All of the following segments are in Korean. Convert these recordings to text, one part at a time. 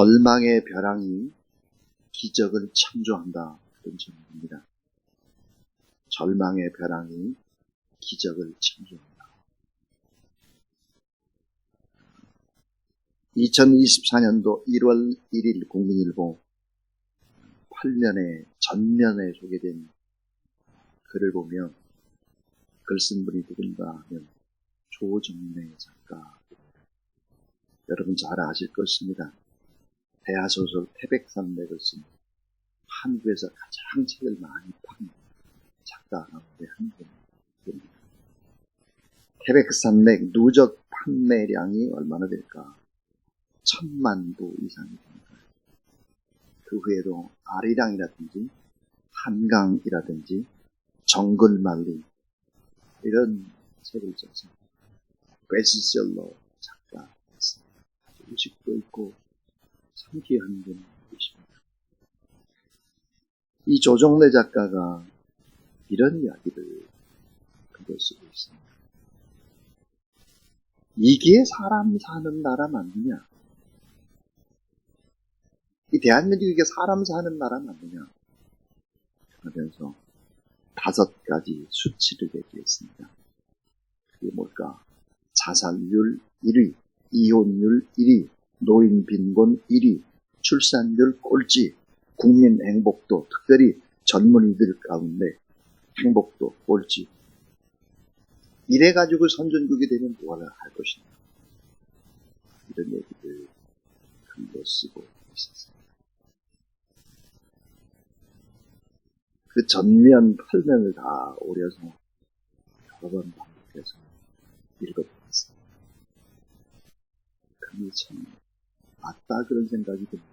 절망의 벼랑이 기적을 창조한다. 그런 제목입니다. 절망의 벼랑이 기적을 창조한다. 2024년도 1월 1일 국민일보 8면에 전면에 소개된 글을 보면 글 쓴 분이 누군가 하면 조정래 작가. 여러분 잘 아실 것입니다. 대하소설 태백산맥을 쓴 한국에서 가장 책을 많이 판 작가 가운데 한 분입니다. 태백산맥 누적 판매량이 얼마나 될까? 1000만 부 이상이 됩니다. 그 외에도 아리랑이라든지 한강이라든지 정글만리 이런 책을 써서 베스트셀러 작가였습니다. 아주 의식도 있고 상기한 분이십니다. 이 조정래 작가가 이런 이야기를 글을 쓰고 있습니다. 이게 사람 사는 나라 맞느냐? 이 대한민국이 이게 사람 사는 나라 맞느냐? 하면서 5가지 수치를 얘기했습니다. 그게 뭘까? 자살률 1위, 이혼율 1위, 노인 빈곤 1위, 출산율 꼴찌, 국민 행복도, 특별히 젊은이들 가운데 행복도 꼴찌. 이래가지고 선진국이 되면 뭐를 할 것인가? 이런 얘기들 글로 쓰고 있었습니다. 그 전면 8면을 다 오려서 여러 번 반복해서 읽어보았습니다. 그게 참 맞다 그런 생각이 듭니다.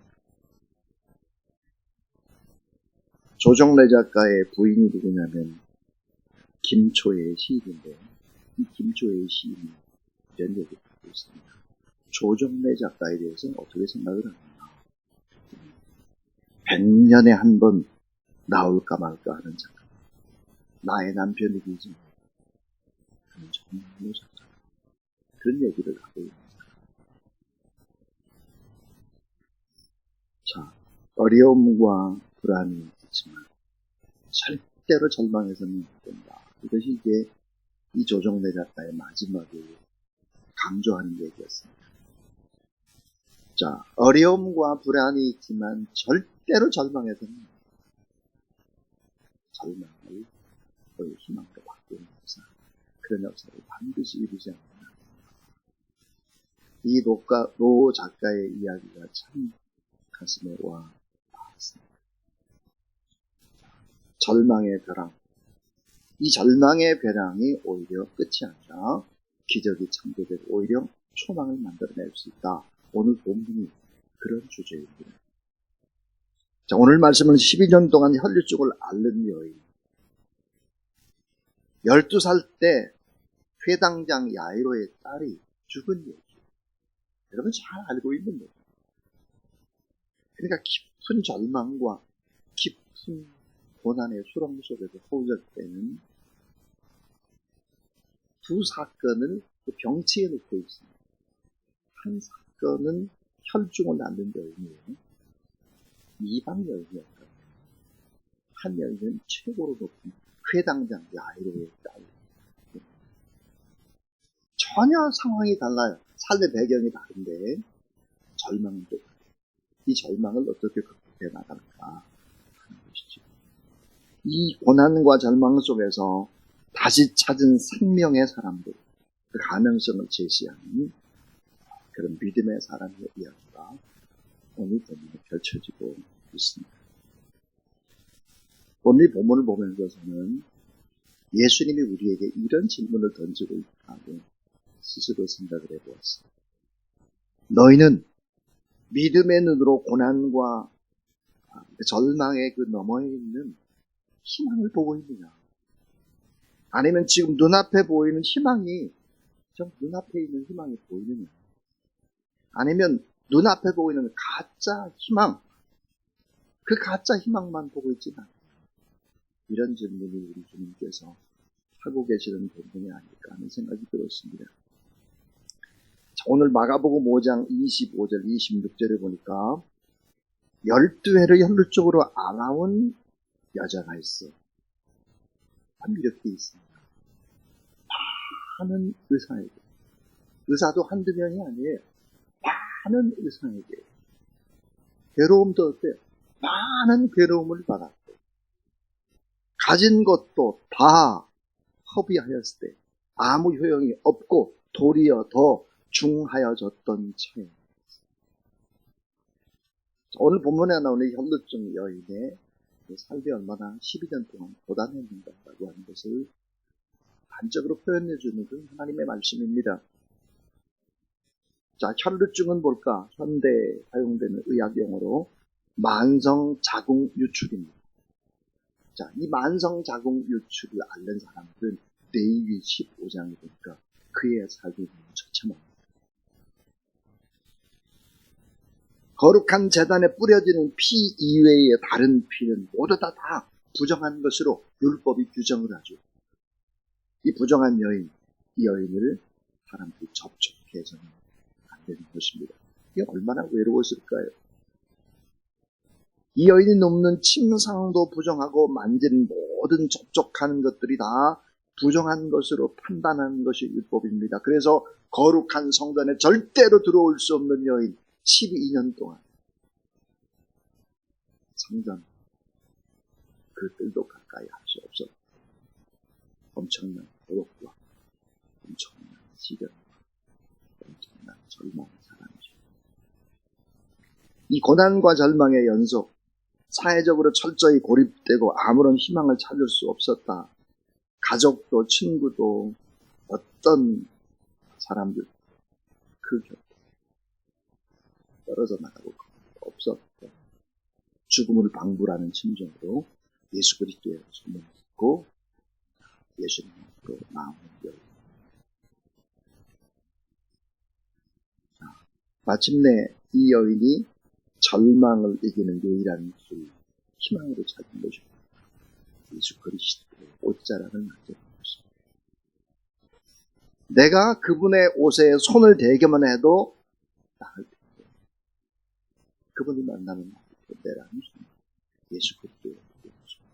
조정래 작가의 부인이 누구냐면 김초의 시인인데 이 김초의 시인이 이런 얘기를 하고 있습니다. 조정래 작가에 대해서는 어떻게 생각을 하느냐. 100년에 한 번 나올까 말까 하는 작가. 나의 남편이기지. 그는 정말로 작가. 그런 얘기를 하고 있는 작가. 자, 어려움과 불안이 있지만 절대로 절망해서는 안 된다. 이것이 이제 이 조정래 작가의 마지막에 강조하는 얘기였습니다. 자, 어려움과 불안이 있지만 절대로 절망해서는 안 된다. 절망을 희망으로 바꾸는 역사, 그런 역사를 반드시 이루지 않는다. 이 노 작가의 이야기가 참 가슴에 와 닿았습니다. 절망의 벼랑. 이 절망의 벼랑이 오히려 끝이 아니라 기적이 창조되고 오히려 소망을 만들어낼 수 있다. 오늘 본문이 그런 주제입니다. 자, 오늘 말씀은 12년 동안 혈류증을 앓는 여인. 12살 때 회당장 야이로의 딸이 죽은 얘기. 여러분 잘 알고 있는 얘기. 그러니까 깊은 절망과 깊은 고난의 수렁 속에서 허우적대는 두 사건을 병치에 놓고 있습니다. 한 사건은 혈중을 앓는 여인이에요. 이방 여인이었거든요. 한 여인은 최고로 높은 회당장 야이로의 딸. 전혀 상황이 달라요. 삶의 배경이 다른데 절망은 똑같아요. 이 절망을 어떻게 극복해 나갈까 하는 것이죠. 이 고난과 절망 속에서 다시 찾은 생명의 사람들, 그 가능성을 제시하는 그런 믿음의 사람의 이야기가 오늘 본문에 펼쳐지고 있습니다. 오늘 본문을 보면서 저는 예수님이 우리에게 이런 질문을 던지고 있다고 스스로 생각을 해보았습니다. 너희는 믿음의 눈으로 고난과 절망의 그 너머에 있는 희망을 보고 있느냐? 아니면 지금 눈앞에 보이는 희망이 좀 눈앞에 있는 희망이 보이느냐? 아니면 눈앞에 보이는 가짜 희망, 그 가짜 희망만 보고 있지는 않아요. 이런 질문을 우리 주님께서 하고 계시는 부분이 아닐까 하는 생각이 들었습니다. 오늘 마가복음 5장 25절 26절에 보니까 12회를 혈루 쪽으로 안 나온 여자가 있어. 이렇게 있습니다. 많은 의사에게, 의사도 한두 명이 아니에요. 많은 의사에게 괴로움도 어때요? 많은 괴로움을 받았고 가진 것도 다 허비하였을 때 아무 효용이 없고 도리어 더 중하여졌던 차에 오늘 본문에 나오는 혈루증 여인의 삶이 얼마나 12년 동안 고단했는가라고 하는 것을 단적으로 표현해 주는 그 하나님의 말씀입니다. 자, 혈루증은 뭘까? 현대에 사용되는 의학용어로 만성자궁 유출입니다. 자, 이 만성자궁 유출을 앓는 사람들은 레위기 15장에 보니까 그의 삶이 너무 처참합니다. 거룩한 제단에 뿌려지는 피 이외의 다른 피는 모두 다 부정한 것으로 율법이 규정을 하죠. 이 부정한 여인, 이 여인을 사람들이 접촉해서는 안 되는 것입니다. 이게 얼마나 외로웠을까요? 이 여인이 눕는 침상도 부정하고 만진 모든 접촉하는 것들이 다 부정한 것으로 판단하는 것이 율법입니다. 그래서 거룩한 성전에 절대로 들어올 수 없는 여인 12년 동안 성전 그 뜰도 가까이 할 수 없었다. 엄청난 고독과 엄청난 시련과 엄청난 절망의 사람이죠. 이 고난과 절망의 연속, 사회적으로 철저히 고립되고 아무런 희망을 찾을 수 없었다. 가족도 친구도 어떤 사람들 그 곁에 떨어져 나가고 없었고 죽음을 방불하는 심정으로 예수 그리스도의 손을 잡고 예수님 앞으로 나오는 여인. 마침내 이 여인이 절망을 이기는 유일한 길, 희망으로 찾은 것입니다. 예수 그리스도의 옷자락을 만져본 것입니다. 내가 그분의 옷에 손을 대기만 해도 나을 텐데 그분이 만나면 내라는 소망, 예수 그리스도의 소망.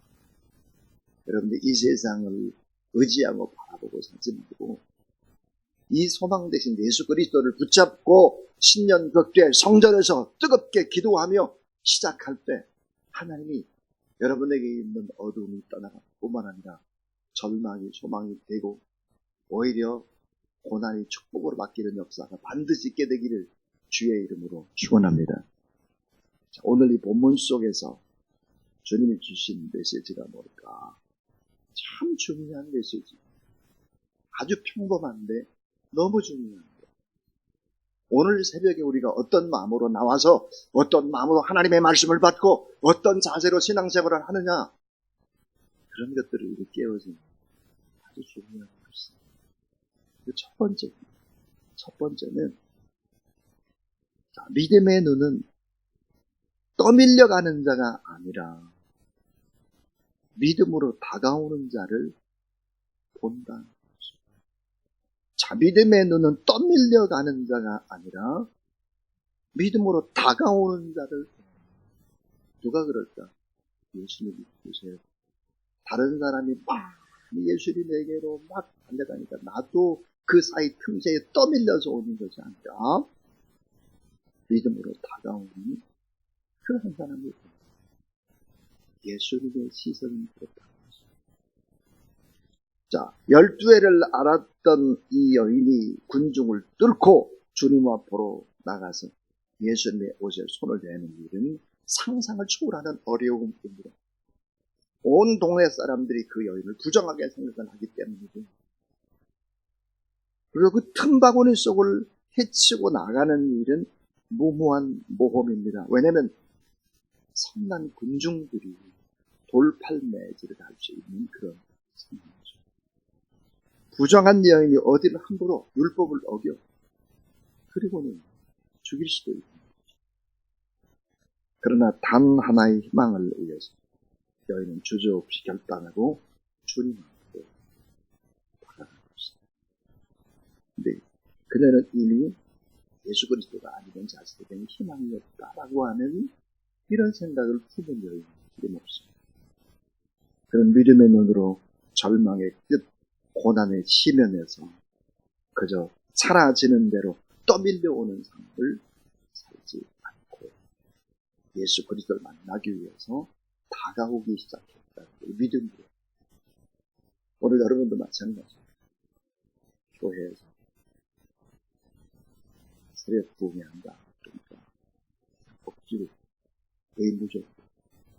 여러분들 이 세상을 의지하고 바라보고 살지 말고 이 소망 대신 예수 그리스도를 붙잡고 신년 벽에 성전에서 뜨겁게 기도하며 시작할 때 하나님이 여러분에게 있는 어두움이 떠나갈 뿐만 아니라 절망이 소망이 되고 오히려 고난이 축복으로 바뀌는 역사가 반드시 있게 되기를 주의 이름으로 축원합니다. 오늘 이 본문 속에서 주님이 주신 메시지가 뭘까? 참 중요한 메시지. 아주 평범한데 너무 중요한 거. 오늘 새벽에 우리가 어떤 마음으로 나와서 어떤 마음으로 하나님의 말씀을 받고 어떤 자세로 신앙생활을 하느냐, 그런 것들을 우리 깨워주는 아주 중요한 것입니다. 첫 번째는 자, 믿음의 눈은 떠밀려가는 자가 아니라 믿음으로 다가오는 자를 본다. 자, 믿음의 눈은 떠밀려가는 자가 아니라 믿음으로 다가오는 자를 본다. 누가 그럴까? 예수님이 보세요. 다른 사람이 막 예수님에게로 막 달려가니까 나도 그 사이 틈새에 떠밀려서 오는 것이 아니라 믿음으로 다가오는 그 한 사람이 예수님의 시선이 그렇다. 자, 12회를 알았던 이 여인이 군중을 뚫고 주님 앞으로 나가서 예수님의 옷에 손을 대는 일은 상상을 초월하는 어려움입니다. 온 동네 사람들이 그 여인을 부정하게 생각을 하기 때문이죠. 그리고 그 틈바구니 속을 헤치고 나가는 일은 무모한 모험입니다. 왜냐하면 성난 군중들이 돌팔매질을 할 수 있는 그런 상황이죠. 부정한 여인이 어디를 함부로 율법을 어겨 그리고는 죽일 수도 있는 거죠. 그러나 단 하나의 희망을 위해서 여인은 주저없이 결단하고 주님 앞으로 다가간 것입니다. 근데 그녀는 이미 예수 그리스도가 아니면 자신에게는 희망이 없다라고 하는 이런 생각을 품은 여인이 틀림없습니다. 그런 믿음의 눈으로 절망의 끝, 고난의 시면에서 그저 사라지는 대로 떠밀려오는 삶을 살지 않고 예수 그리스도를 만나기 위해서 다가오기 시작했다는 믿음으로. 오늘 여러분도 마찬가지입니다. 교회에서 새벽 부흥한다. 그러니까 억지로 의무적으로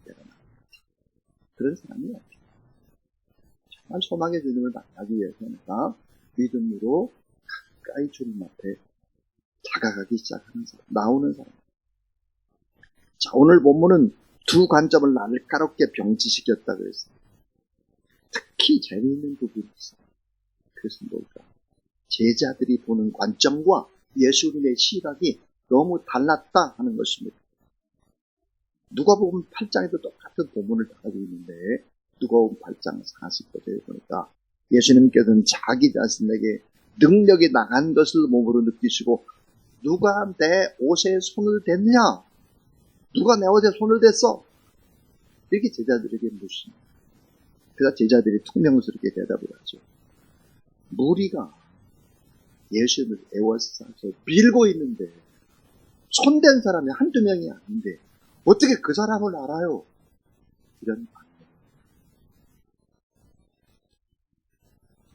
내가 나갑니다. 그런 사람이 없죠. 정말 소망의 주님을 만나기 위해서 내가 믿음으로 가까이 주님 앞에 다가가기 시작하는 사람, 나오는 사람. 자, 오늘 본문은 두 관점을 날카롭게 병치시켰다고 했어요. 특히 재미있는 부분이 있어요. 그것은 뭘까? 제자들이 보는 관점과 예수님의 시각이 너무 달랐다 하는 것입니다. 누가복음 8장에도 똑같은 본문을 가지고 있는데 누가복음 8장 40절에 보니까 예수님께서는 자기 자신에게 능력이 나간 것을 몸으로 느끼시고 누가 내 옷에 손을 댔냐? 누가 내 옷에 손을 댔어? 이렇게 제자들에게 묻습니다. 그래서 제자들이 퉁명스럽게 대답을 하죠. 무리가 예수님을 에워싸서 밀고 있는데 손댄 사람이 한두 명이 아닌데 어떻게 그 사람을 알아요? 이런 반응.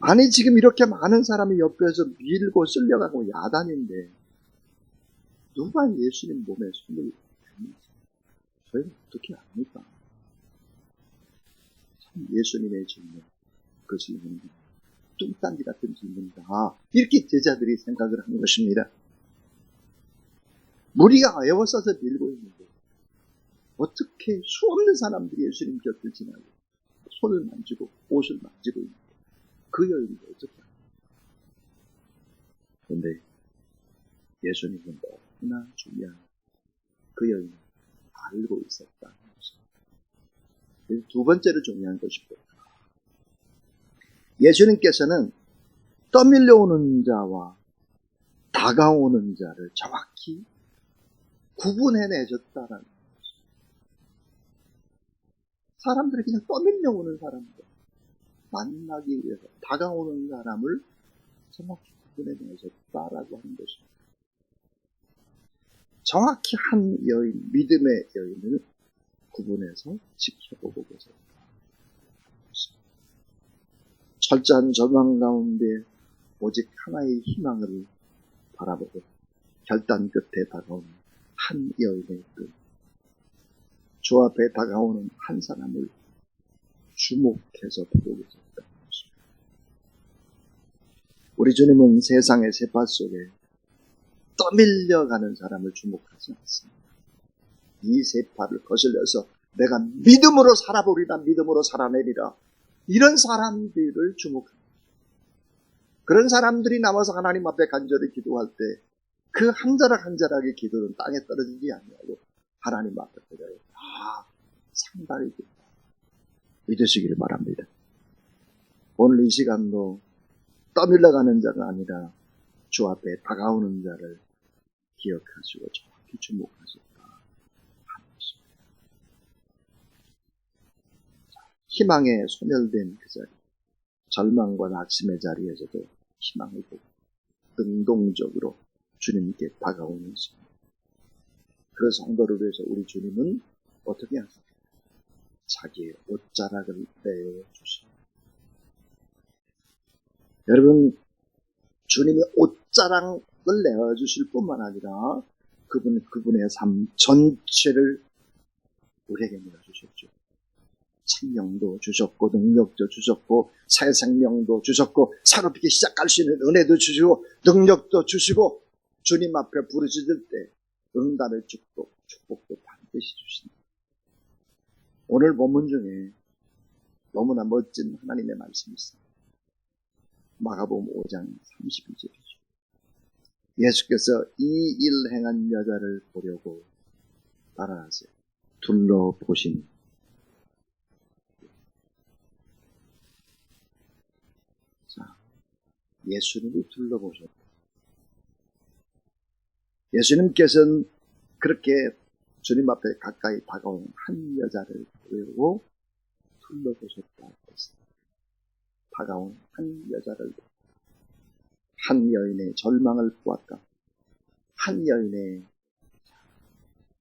아니 지금 이렇게 많은 사람이 옆에서 밀고 쓸려가고 야단인데 누가 예수님 몸에 손을 댑니까? 저희는 어떻게 압니까? 참 예수님의 질문, 그 질문은 뚱딴지 같은 질문이다. 이렇게 제자들이 생각을 한 것입니다. 무리가 에워싸서 밀고 있는데 어떻게 수없는 사람들이 예수님 곁을 지나고 손을 만지고 옷을 만지고 있는데 그 여인이 어떻게 합니까? 그런데 예수님은 너무나 중요한 그 여인을 알고 있었다는 것입니다. 두 번째로 중요한 것입니다. 예수님께서는 떠밀려오는 자와 다가오는 자를 정확히 구분해내셨다는 것입니다. 사람들이 그냥 떠밀려오는 사람들, 만나기 위해서 다가오는 사람을 정확히 구분해내셨다라고 하는 것입니다. 정확히 한 여인, 믿음의 여인을 구분해서 지켜보고 계셨다. 철저한 절망 가운데 오직 하나의 희망을 바라보고 결단 끝에 다가오는 한 여인의 끝. 주 앞에 다가오는 한 사람을 주목해서 보고 계셨다. 우리 주님은 세상의 세파 속에 떠밀려가는 사람을 주목하지 않습니다. 이 세파를 거슬려서 내가 믿음으로 살아보리라, 믿음으로 살아내리라. 이런 사람들을 주목합니다. 그런 사람들이 나와서 하나님 앞에 간절히 기도할 때 그 한 자락 한 자락의 기도는 땅에 떨어지지 아니하고 하나님 앞에 그대로 다 상달이 된다. 믿으시기를 바랍니다. 오늘 이 시간도 떠밀려가는 자가 아니라 주 앞에 다가오는 자를 기억하시고 정확히 주목하셨다 하는 것입니다. 희망에 소멸된 그 자리, 절망과 낙심의 자리에서도 희망을 보고 능동적으로 주님께 다가오는 것입니다. 그 성도를 위해서 우리 주님은 어떻게 하십니까? 자기의 옷자락을 내어주십니다. 여러분, 주님이 옷자락을 내어주실 뿐만 아니라 그분의 삶 전체를 우리에게 내어주셨죠. 생명도 주셨고 능력도 주셨고 새 생명도 주셨고 새롭게 시작할 수 있는 은혜도 주시고 능력도 주시고 주님 앞에 부르짖을 때 응답의 축복도 반드시 주신다. 오늘 본문 중에 너무나 멋진 하나님의 말씀이 있습니다. 마가복음 5장 32절이죠. 예수께서 이 일 행한 여자를 보려고 따라하세요. 둘러보시니 자, 예수님이 둘러보셨다. 예수님께서는 그렇게 주님 앞에 가까이 다가온 한 여자를 보고 둘러보셨다 했습니다. 다가온 한 여자를, 한 여인의 절망을 보았다. 한 여인의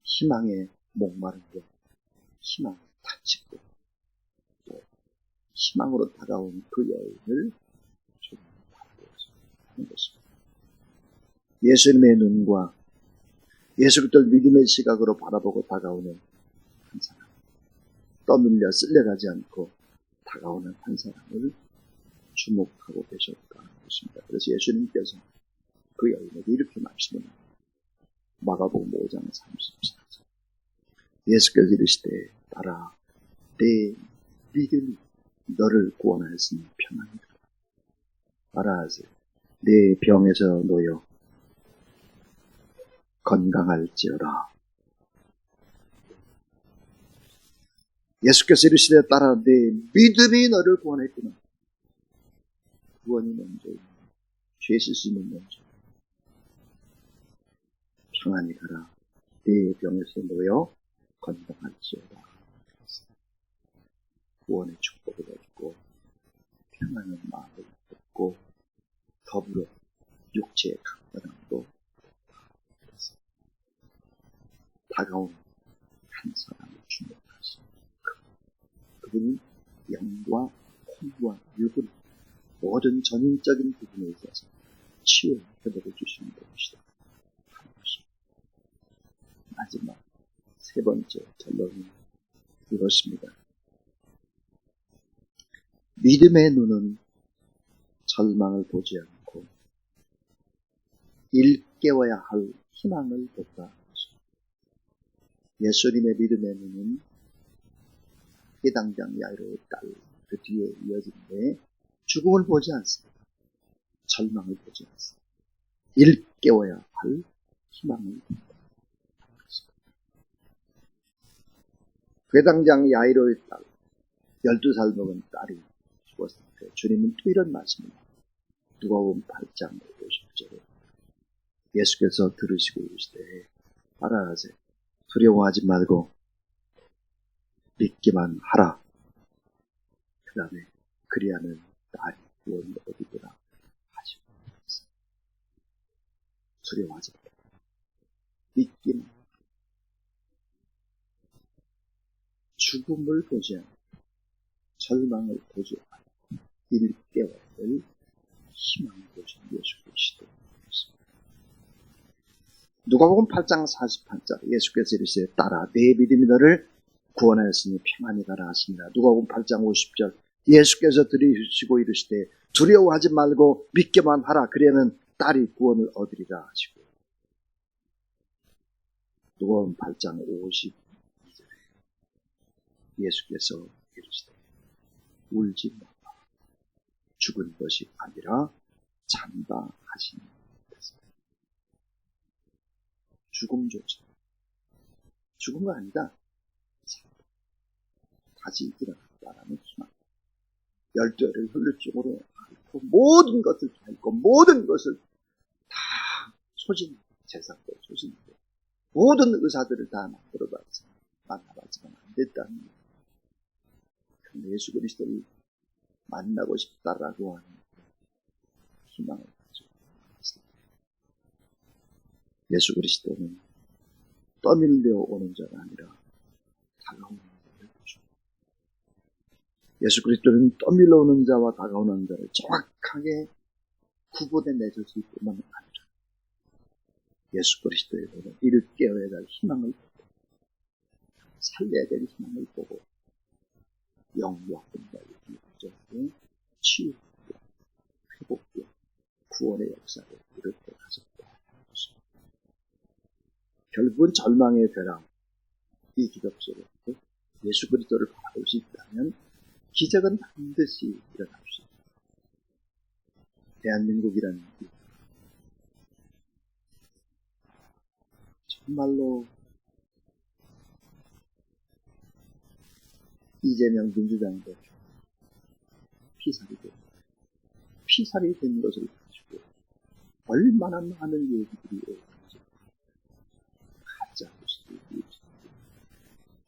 희망에 목마른 것, 희망을 다치고 또 희망으로 다가온 그 여인을 주님 바라보면서 하는 것입니다. 예수님의 눈과 예수 그리스도를 믿음의 시각으로 바라보고 다가오는 한 사람, 떠밀려 쓸려가지 않고 다가오는 한 사람을 주목하고 계셨다는 것입니다. 그래서 예수님께서 그 여인에게 이렇게 말씀합니다. 마가복음 5장 34절. 예수께서 이르시되 따라 내 믿음이 너를 구원하였으니 평안이다. 따라하세 내 병에서 놓여 건강할지어다. 예수께서 이르시되 따라 내 믿음이 너를 구원했구나. 구원이 먼저, 죄 씻음이 먼저. 평안히 가라. 네 병에서 놓여 건강할지어다. 구원의 축복을 얻고 평안한 마음을 얻고 더불어 육체의 강건함도 다가오는 한 사람을 주목하십니다. 그분이 영과 혼과 육은 모든 전인적인 부분에 있어서 치유의 회복을 주시는 분이시다. 마지막 세 번째 결론은 이것입니다. 믿음의 눈은 절망을 보지 않고 일깨워야 할 희망을 본다. 예수님의 믿음의 눈은 해당장 야이로의 딸, 그 뒤에 이어진데 죽음을 보지 않습니다. 절망을 보지 않습니다. 일깨워야 할 희망을 본다. 회당장 야이로의 딸, 12살 먹은 딸이 죽었을 때 주님은 또 이런 말씀입니다. 누가복음 8장 50절에 예수께서 들으시고 이르시되 따라하세 두려워하지 말고 믿기만 하라. 그 다음에 그리하는 딸이 구원을 얻으리라 하시고 두려워하지 말고 믿기만 하라. 죽음을 보지 않고 절망을 보지 않고 일깨워야 될 희망을 보신 예수 그리스도. 누가복음 8장 48절 예수께서 이르시되 따라 내 믿음이 너를 구원하였으니 평안히 가라 하시니라. 누가복음 8장 50절 예수께서 들으시고 이르시되 두려워하지 말고 믿기만 하라. 그리하면 딸이 구원을 얻으리라 하시고. 누가복음 8장 52절에 예수께서 이르시되 울지 마라. 죽은 것이 아니라 잔다 하시니 죽음조차 죽은 거 아니다. 다시 일어났다라는 희망. 12알을 혈류증으로 앓고 모든 것을 앓고 모든 것을 다 소진 재산도 소진되고 모든 의사들을 다 만나봤지만 안 됐다는 거예요. 예수 그리스도를 만나고 싶다라고 하는 희망을 가지고 있습니다. 예수 그리스도는 떠밀려 오는 자가 아니라 다가오는 자를 보십니다. 예수 그리스도는 떠밀려 오는 자와 다가오는 자를 정확하게 구분해 내줬을 뿐만 아니라 예수 그리스도의 보는 이를 깨어야 할 희망을 보고 살려야 될 희망을 보고 영과 혼과 육의 부정에 치유와 회복과 구원의 역사를 이렇게 가졌다. 결국은 절망의 벼랑, 이 기적 속에 예수 그리스도를 바라볼 수 있다면 기적은 반드시 일어날 수 있습니다. 대한민국이라는 정말로 이재명 민주당도 피살이 된 것을 가지고 얼마나 많은 얘기들이 오가는지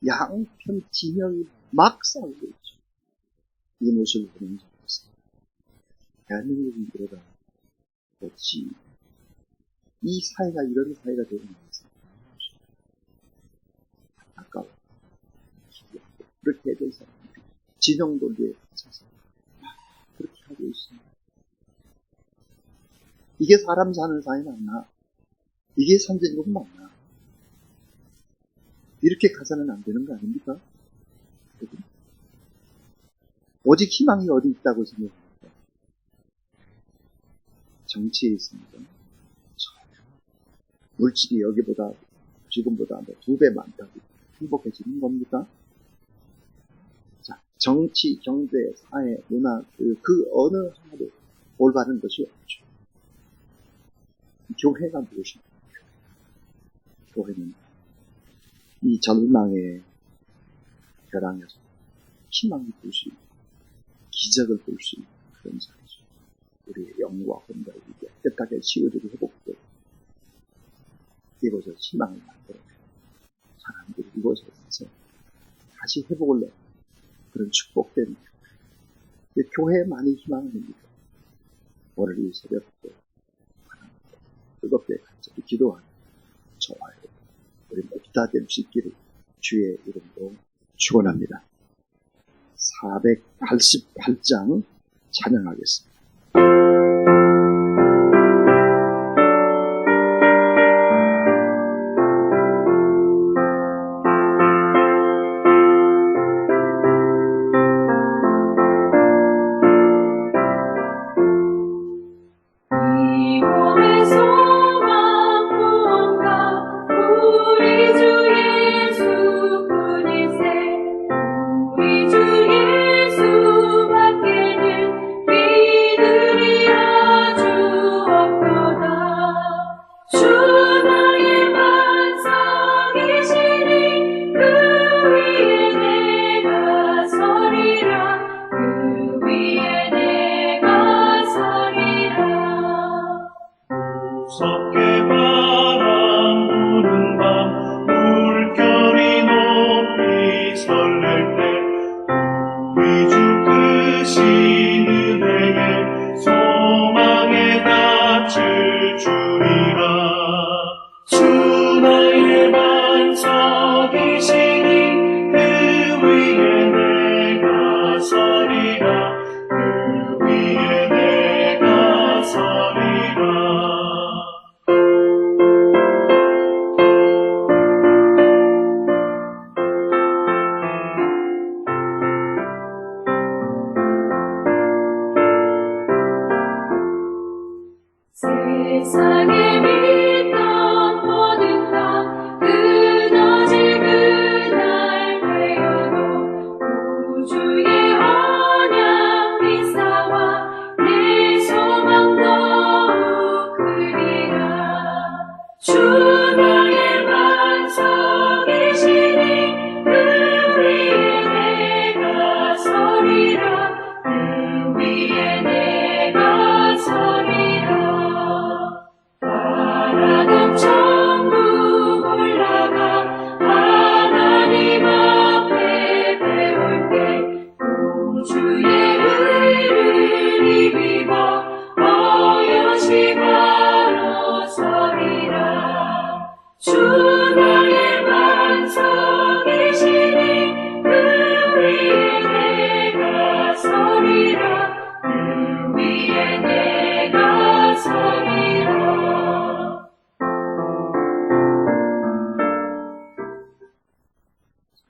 양편 진영이 막 싸우고 있죠. 이 모습을 보는 자로서 대한민국이 이러다 어찌 이 사회가 이런 사회가 되는 것은 아까워. 그렇게 해야 사람들이 진영 논리에 갇혀서 그렇게 하고 있습니다. 이게 사람 사는 사회 맞나? 이게 선진국 맞나? 이렇게 가서는 안 되는 거 아닙니까? 오직 희망이 어디 있다고 생각합니까? 정치에 있습니다. 물질이 여기보다 지금보다 2배 많다고 행복해지는 겁니까? 자, 정치, 경제, 사회, 문화, 그 어느 하나도 올바른 것이 없죠. 교회가 무엇입니까? 교회는 이 절망의 벼랑에서 희망을 볼 수 있는, 기적을 볼 수 있는 그런 자리죠. 우리의 영과 혼과 이게 깨끗하게 치유들이 회복되고 이곳에서 희망을 만들어내고 사람들이 이곳에 가서 다시 회복을 내는 그런 축복된 교회만이 희망입니다. 오늘 이 새벽도 하나님께 뜨겁게 간절히 기도하는 저와의 우리 모두 다 될 수 있기를 주의 이름으로 축원합니다. 488장 찬양하겠습니다.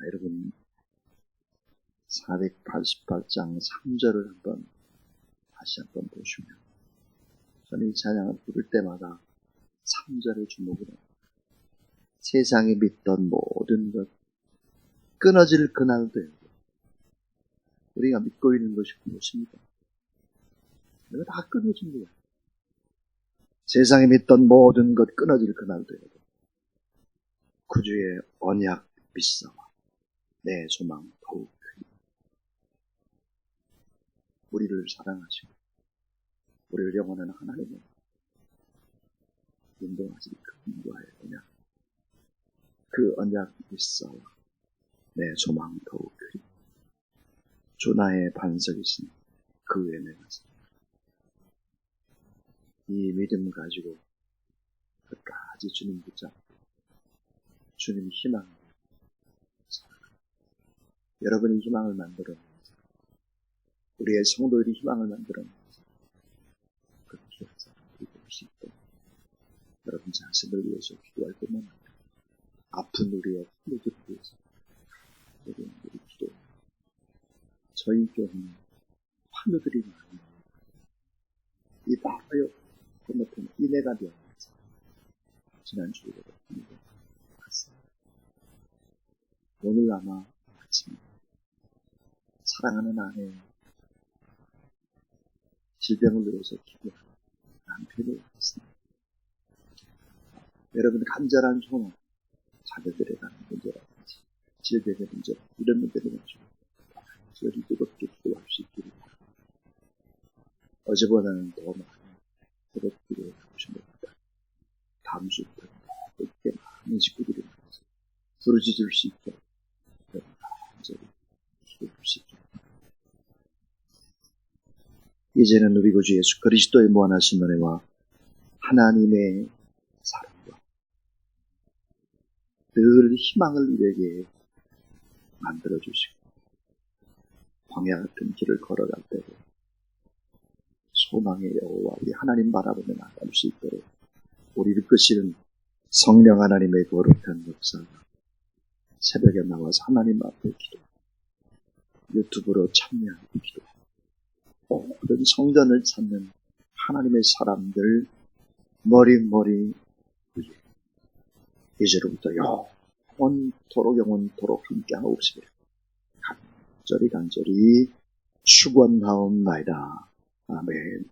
여러분 488장 3절을 다시 한번 보시면 저는 이 찬양을 부를 때마다 3절을 주목을 합니다. 세상에 믿던 모든 것 끊어질 그날도 우리가 믿고 있는 것이 무엇입니까? 이거 다 끊어진 거야. 세상에 믿던 모든 것 끊어질 그날도 구주의 언약 믿사와 내 소망 더욱 크리. 우리를 사랑하시고 우리를 영원한 하나님의 인도하실 그 언약, 그 언약 믿사와 내 소망 더욱 크리. 주 나의 반석이시니 그 위에 내가 삽니다. 이 믿음 가지고 끝까지 주님 붙잡고 주님 희망을 살아가는 여러분이 희망을 만들어내면서 우리의 성도들이 희망을 만들어내면서 그렇게 살아가고 싶고 여러분 자신을 위해서 기도할 뿐만 아니라 아픈 우리의 성도들을 위해서 우리 기도해요. 저희 교회는 환우들이 많이 이 바로 건너편 이내가 되어서 지난주에 갔어요. 오늘 아마 아침에 사랑하는 아내 질병을 위해서 기도하는 남편이 왔습니다. 여러분 간절한 소망, 자녀들에 관한 문제라든지 질병의 문제 이런 문제를 가지고 간절히 뜨겁게 기도할 수 있기를 바랍니다. 어제보다는 더 많이 뜨겁게 하고 싶습니다. 다음 주부터 그렇게 많은 식구들이 만나서 부르짖을 수 있게 간절히 기도할 수 있게 이제는 우리 구주 예수 그리스도의 무한하신 은혜와 하나님의 사랑과 늘 희망을 우리에게 만들어주시고 광야 같은 길을 걸어갈 때에 소망의 여호와 우리 하나님 바라보며 나아갈 수 있도록 우리를 끄시는 성령 하나님의 거룩한 역사가 새벽에 나와서 하나님 앞에 기도 유튜브로 참여하고 기도 모든 성전을 찾는 하나님의 사람들 머리 위에 이제로부터 영원토록 함께하고 오시기를 간절히 축원하옵나이다. 아멘.